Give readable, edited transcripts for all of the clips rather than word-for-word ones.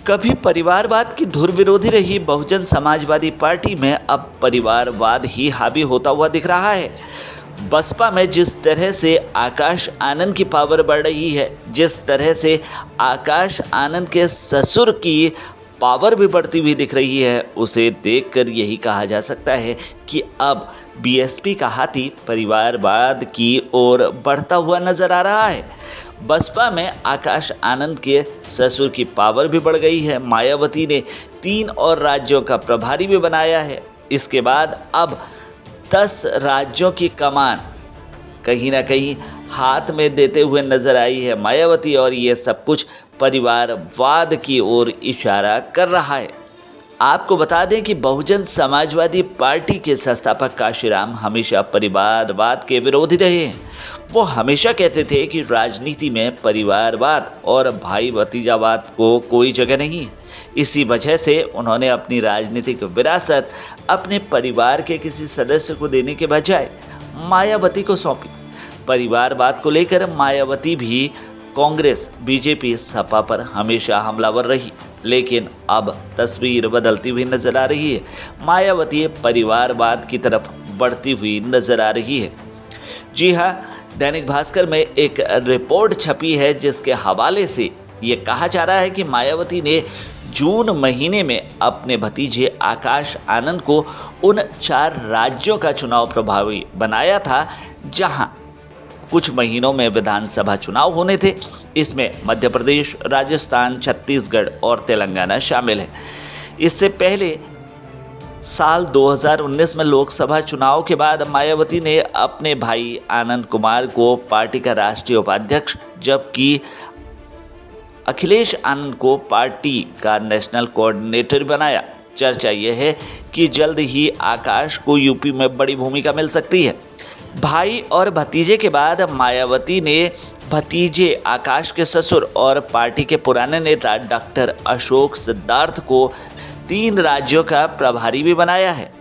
कभी परिवारवाद की धुर विरोधी रही बहुजन समाजवादी पार्टी में अब परिवारवाद ही हावी होता हुआ दिख रहा है। बसपा में जिस तरह से आकाश आनंद की पावर बढ़ रही है, जिस तरह से आकाश आनंद के ससुर की पावर भी बढ़ती हुई दिख रही है, उसे देखकर यही कहा जा सकता है कि अब बीएसपी का हाथी परिवारवाद की ओर बढ़ता हुआ नजर आ रहा है। बसपा में आकाश आनंद के ससुर की पावर भी बढ़ गई है। मायावती ने 3 और राज्यों का प्रभारी भी बनाया है। इसके बाद अब 10 राज्यों की कमान कहीं ना कहीं हाथ में देते हुए नजर आई है मायावती, और ये सब कुछ परिवारवाद की ओर इशारा कर रहा है। आपको बता दें कि बहुजन समाजवादी पार्टी के संस्थापक काशीराम हमेशा परिवारवाद के विरोधी रहे हैं। वो हमेशा कहते थे कि राजनीति में परिवारवाद और भाई भतीजावाद को कोई जगह नहीं है। इसी वजह से उन्होंने अपनी राजनीतिक विरासत अपने परिवार के किसी सदस्य को देने के बजाय मायावती को सौंपी। परिवारवाद को लेकर मायावती भी कांग्रेस, बीजेपी, सपा पर हमेशा हमलावर रही, लेकिन अब तस्वीर बदलती हुई नजर आ रही है। मायावती परिवारवाद की तरफ बढ़ती हुई नजर आ रही है। जी हाँ, दैनिक भास्कर में एक रिपोर्ट छपी है जिसके हवाले से ये कहा जा रहा है कि मायावती ने जून महीने में अपने भतीजे आकाश आनंद को उन 4 राज्यों का चुनाव प्रभारी बनाया था जहां कुछ महीनों में विधानसभा चुनाव होने थे। इसमें मध्य प्रदेश, राजस्थान, छत्तीसगढ़ और तेलंगाना शामिल है। इससे पहले साल 2019 में लोकसभा चुनाव के बाद मायावती ने अपने भाई आनंद कुमार को पार्टी का राष्ट्रीय उपाध्यक्ष, जबकि अखिलेश आनंद को पार्टी का नेशनल कोऑर्डिनेटर बनाया। चर्चा यह है कि जल्द ही आकाश को यूपी में बड़ी भूमिका मिल सकती है। भाई और भतीजे के बाद मायावती ने भतीजे आकाश के ससुर और पार्टी के पुराने नेता डॉक्टर अशोक सिद्धार्थ को 3 राज्यों का प्रभारी भी बनाया है।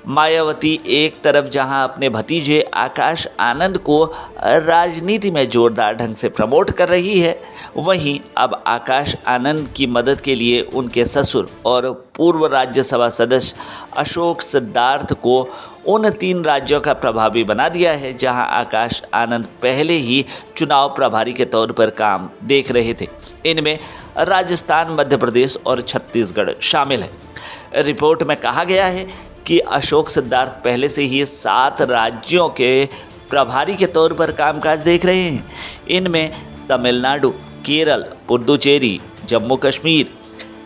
मायावती एक तरफ जहां अपने भतीजे आकाश आनंद को राजनीति में जोरदार ढंग से प्रमोट कर रही है, वहीं अब आकाश आनंद की मदद के लिए उनके ससुर और पूर्व राज्यसभा सदस्य अशोक सिद्धार्थ को उन 3 राज्यों का प्रभारी बना दिया है जहां आकाश आनंद पहले ही चुनाव प्रभारी के तौर पर काम देख रहे थे। इनमें राजस्थान, मध्य प्रदेश और छत्तीसगढ़ शामिल है। रिपोर्ट में कहा गया है कि अशोक सिद्धार्थ पहले से ही 7 राज्यों के प्रभारी के तौर पर कामकाज देख रहे हैं। इनमें तमिलनाडु, केरल, पुडुचेरी, जम्मू कश्मीर,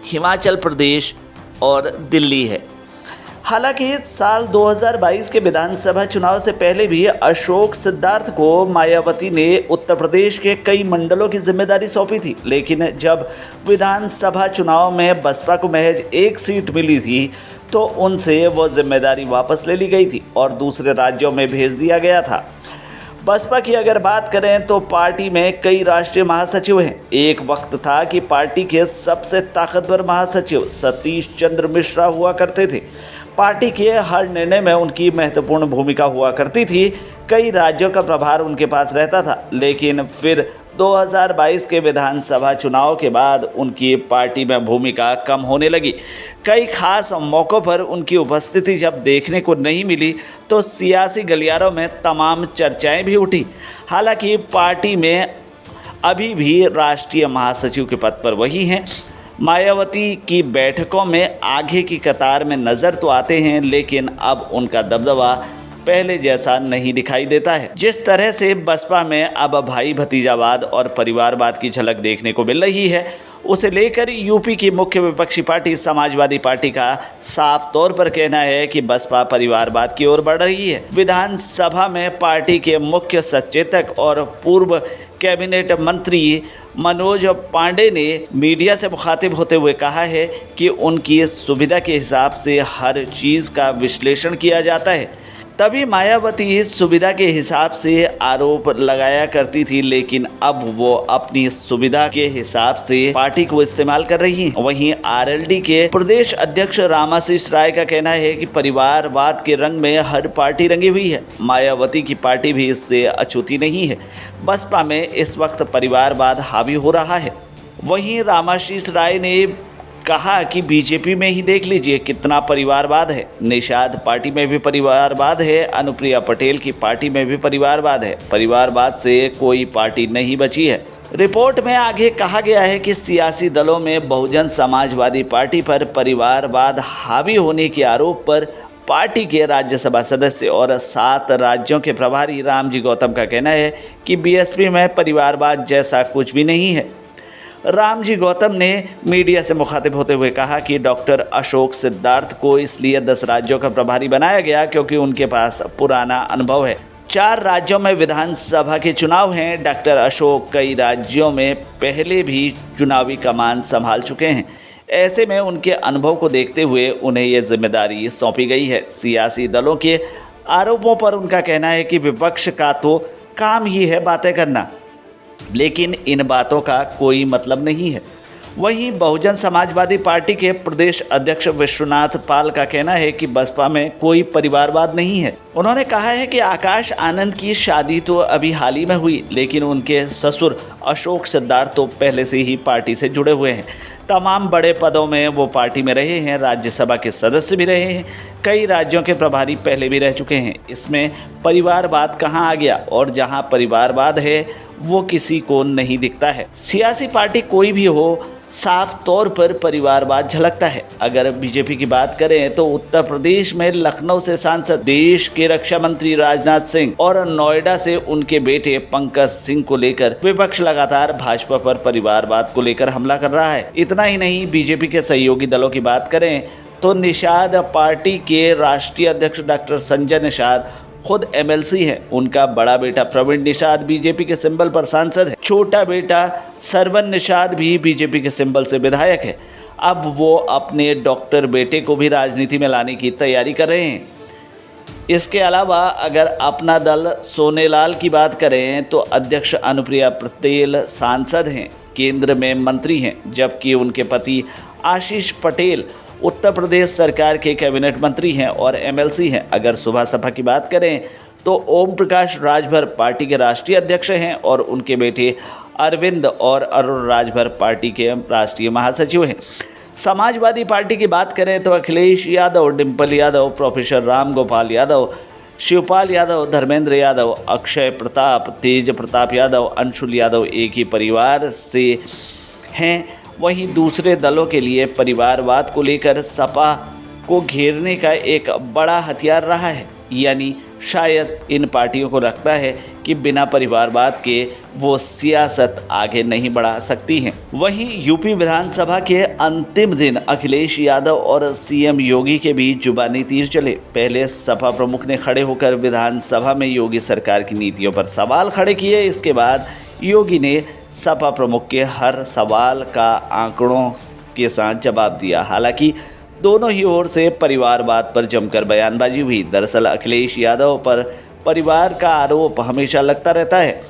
हिमाचल प्रदेश और दिल्ली है। हालांकि साल 2022 के विधानसभा चुनाव से पहले भी अशोक सिद्धार्थ को मायावती ने उत्तर प्रदेश के कई मंडलों की जिम्मेदारी सौंपी थी, लेकिन जब विधानसभा चुनाव में बसपा को महज 1 सीट मिली थी तो उनसे वो जिम्मेदारी वापस ले ली गई थी और दूसरे राज्यों में भेज दिया गया था। बसपा की अगर बात करें तो पार्टी में कई राष्ट्रीय महासचिव हैं। एक वक्त था कि पार्टी के सबसे ताकतवर महासचिव सतीश चंद्र मिश्रा हुआ करते थे। पार्टी के हर निर्णय में उनकी महत्वपूर्ण भूमिका हुआ करती थी। कई राज्यों का प्रभार उनके पास रहता था, लेकिन फिर 2022 के विधानसभा चुनाव के बाद उनकी पार्टी में भूमिका कम होने लगी। कई खास मौक़ों पर उनकी उपस्थिति जब देखने को नहीं मिली तो सियासी गलियारों में तमाम चर्चाएं भी उठी। हालांकि पार्टी में अभी भी राष्ट्रीय महासचिव के पद पर वही हैं। मायावती की बैठकों में आगे की कतार में नज़र तो आते हैं, लेकिन अब उनका दबदबा पहले जैसा नहीं दिखाई देता है। जिस तरह से बसपा में अब भाई भतीजावाद और परिवारवाद की झलक देखने को मिल रही है, उसे लेकर यूपी की मुख्य विपक्षी पार्टी समाजवादी पार्टी का साफ तौर पर कहना है कि बसपा परिवारवाद की ओर बढ़ रही है। विधानसभा में पार्टी के मुख्य सचेतक और पूर्व कैबिनेट मंत्री मनोज पांडे ने मीडिया से मुखातिब होते हुए कहा है कि उनकी सुविधा के हिसाब से हर चीज़ का विश्लेषण किया जाता है। तभी मायावती इस सुविधा के हिसाब से आरोप लगाया करती थी, लेकिन अब वो अपनी सुविधा के हिसाब से पार्टी को इस्तेमाल कर रही हैं। वहीं आरएलडी के प्रदेश अध्यक्ष रामाशीष राय का कहना है कि परिवारवाद के रंग में हर पार्टी रंगी हुई है। मायावती की पार्टी भी इससे अछूती नहीं है। बसपा में इस वक्त परिवारवाद हावी हो रहा है। वहीं रामाशीष राय ने कहा कि बीजेपी में ही देख लीजिए कितना परिवारवाद है। निषाद पार्टी में भी परिवारवाद है, अनुप्रिया पटेल की पार्टी में भी परिवारवाद है। परिवारवाद से कोई पार्टी नहीं बची है। रिपोर्ट में आगे कहा गया है कि सियासी दलों में बहुजन समाजवादी पार्टी पर परिवारवाद हावी होने के आरोप पर पार्टी के राज्यसभा सदस्य और 7 राज्यों के प्रभारी रामजी गौतम का कहना है कि बीएसपी में परिवारवाद जैसा कुछ भी नहीं है। रामजी गौतम ने मीडिया से मुखातिब होते हुए कहा कि डॉक्टर अशोक सिद्धार्थ को इसलिए 10 राज्यों का प्रभारी बनाया गया क्योंकि उनके पास पुराना अनुभव है। 4 राज्यों में विधानसभा के चुनाव हैं। डॉक्टर अशोक कई राज्यों में पहले भी चुनावी कमान संभाल चुके हैं। ऐसे में उनके अनुभव को देखते हुए उन्हें ये जिम्मेदारी सौंपी गई है। सियासी दलों के आरोपों पर उनका कहना है कि विपक्ष का तो काम ही है बातें करना, लेकिन इन बातों का कोई मतलब नहीं है। वहीं बहुजन समाजवादी पार्टी के प्रदेश अध्यक्ष विश्वनाथ पाल का कहना है कि बसपा में कोई परिवारवाद नहीं है। उन्होंने कहा है कि आकाश आनंद की शादी तो अभी हाल ही में हुई, लेकिन उनके ससुर अशोक सिद्धार्थ तो पहले से ही पार्टी से जुड़े हुए हैं। तमाम बड़े पदों में वो पार्टी में रहे हैं, राज्यसभा के सदस्य भी रहे हैं, कई राज्यों के प्रभारी पहले भी रह चुके हैं। इसमें परिवारवाद कहाँ आ गया? और जहाँ परिवारवाद है वो किसी को नहीं दिखता है। सियासी पार्टी कोई भी हो, साफ तौर पर परिवारवाद झलकता है। अगर बीजेपी की बात करें तो उत्तर प्रदेश में लखनऊ से सांसद, देश के रक्षा मंत्री राजनाथ सिंह और नोएडा से उनके बेटे पंकज सिंह को लेकर विपक्ष लगातार भाजपा पर परिवारवाद को लेकर हमला कर रहा है। इतना ही नहीं, बीजेपी के सहयोगी दलों की बात करें तो निषाद पार्टी के राष्ट्रीय अध्यक्ष डॉक्टर संजय निषाद खुद एमएलसी है। उनका बड़ा बेटा प्रवीण निषाद बीजेपी के सिंबल पर सांसद है। छोटा बेटा सरवन निषाद भी बीजेपी के सिंबल से विधायक है। अब वो अपने डॉक्टर बेटे को भी राजनीति में लाने की तैयारी कर रहे हैं। इसके अलावा अगर अपना दल सोनेलाल की बात करें तो अध्यक्ष अनुप्रिया पटेल सांसद हैं, केंद्र में मंत्री हैं, जबकि उनके पति आशीष पटेल उत्तर प्रदेश सरकार के कैबिनेट मंत्री हैं और एमएलसी हैं। अगर सुबह सभा की बात करें तो ओम प्रकाश राजभर पार्टी के राष्ट्रीय अध्यक्ष हैं और उनके बेटे अरविंद और अरुण राजभर पार्टी के राष्ट्रीय महासचिव हैं। समाजवादी पार्टी की बात करें तो अखिलेश यादव, डिम्पल यादव, प्रोफेसर राम गोपाल यादव, शिवपाल यादव, धर्मेंद्र यादव, अक्षय प्रताप, तेज प्रताप यादव, अंशुल यादव एक ही परिवार से हैं। वहीं दूसरे दलों के लिए परिवारवाद को लेकर सपा को घेरने का एक बड़ा हथियार रहा है, यानी शायद इन पार्टियों को लगता है कि बिना परिवारवाद के वो सियासत आगे नहीं बढ़ा सकती हैं। वहीं यूपी विधानसभा के अंतिम दिन अखिलेश यादव और सीएम योगी के बीच जुबानी तीर चले। पहले सपा प्रमुख ने खड़े होकर विधानसभा में योगी सरकार की नीतियों पर सवाल खड़े किए। इसके बाद योगी ने सपा प्रमुख के हर सवाल का आंकड़ों के साथ जवाब दिया। हालांकि दोनों ही ओर से परिवारवाद पर जमकर बयानबाजी हुई। दरअसल अखिलेश यादव पर परिवार का आरोप हमेशा लगता रहता है।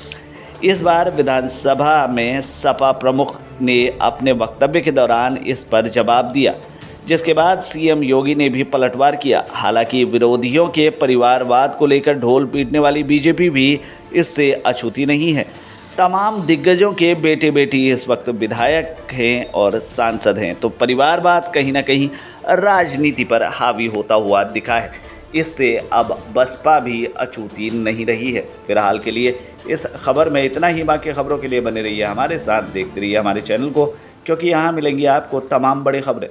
इस बार विधानसभा में सपा प्रमुख ने अपने वक्तव्य के दौरान इस पर जवाब दिया, जिसके बाद सीएम योगी ने भी पलटवार किया। हालांकि विरोधियों के परिवारवाद को लेकर ढोल पीटने वाली बीजेपी भी इससे अछूती नहीं है। तमाम दिग्गजों के बेटे बेटी इस वक्त विधायक हैं और सांसद हैं, तो परिवारवाद कहीं ना कहीं राजनीति पर हावी होता हुआ दिखा है। इससे अब बसपा भी अछूती नहीं रही है। फिलहाल के लिए इस खबर में इतना ही। बाकी खबरों के लिए बने रहिए हमारे साथ, देखते रहिए हमारे चैनल को, क्योंकि यहाँ मिलेंगी आपको तमाम बड़ी खबरें।